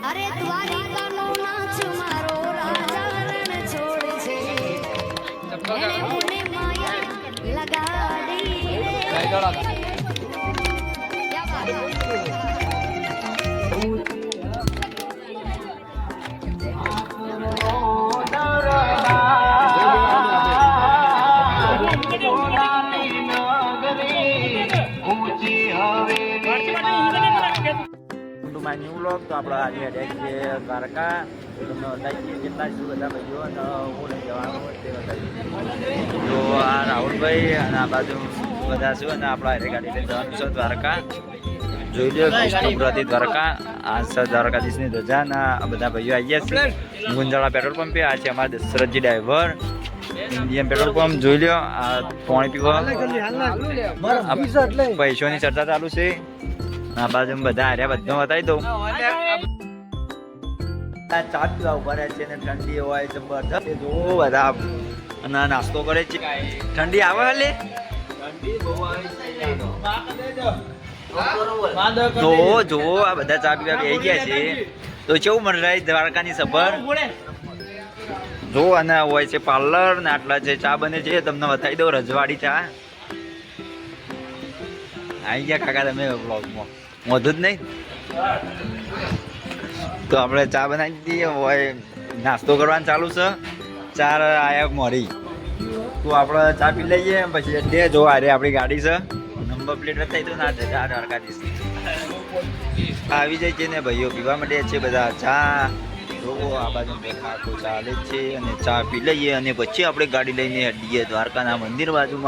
અરે દ્વારિકાનો નાચ મારો રાજા રણ છોડ છે એને મને માયા લગાડી રે ક્યા બાત ન્યૂ વ્લોગ તો આપણે આજે હેડેક છે દ્વારકા તમને બતાવીએ કેટલા શું બધા ભાઈઓ અને હું લઈ જવાનું તે બતાવીએ. તો આ રાહુલભાઈ અને આ બાજુ બધા શું અને આપણા હેરે ગાડી લઈ જવાનું છે દ્વારકા. જોઈ લો કૃષ્ણપુરાથી દ્વારકા આ છે દ્વારકાધીશની ધજા અને આ બધા ભાઈઓ આવી ગયા છે ગુંજાળા પેટ્રોલ પંપે. આ છે અમારા દશરથજી ડ્રાઈવર ઇન્ડિયન પેટ્રોલ પંપ. જોઈ લો આ પાણી પીવા પૈસાની ચર્ચા ચાલુ છે. આ બાજુ બધા હાર્યા બધું બતાવી દઉં. ચા પીવા ઉભા રહે છે ને ઠંડી હોય જબરદસ્ત જો બધા અને નાસ્તો કરે છે. ઠંડી આવે હલે જો જો આ બધા ચા પીવા બેસી ગયા છે. તો કેવું મન રહે દ્વારકાની સફર જો. અને હોય છે પાર્લર ને આટલા છે ચા બને છે તમને બતાવી દઉં. રજવાડી ચા આવી ગયા કાકા તમે બ્લોગમાં મોઢું જ નહીં. તો આપણે ચા બનાવી દઈએ હોય નાસ્તો કરવાનું ચાલુ છે. 4 આયા મોરી તો આપણે ચા પી લઈએ પછી તે જો અરે આપણી ગાડી છે નંબર પ્લેટ બતાવી દો ના દ્વારકાધીશ આવી જાય છે ને ભાઈઓ પીવા માટે છે બધા ચા. જો આ બાજુ દેખાતો ચાલે છે અને ચા પી લઈએ અને પછી આપણે ગાડી લઈને હેડીએ દ્વારકાના મંદિર બાજુમાં.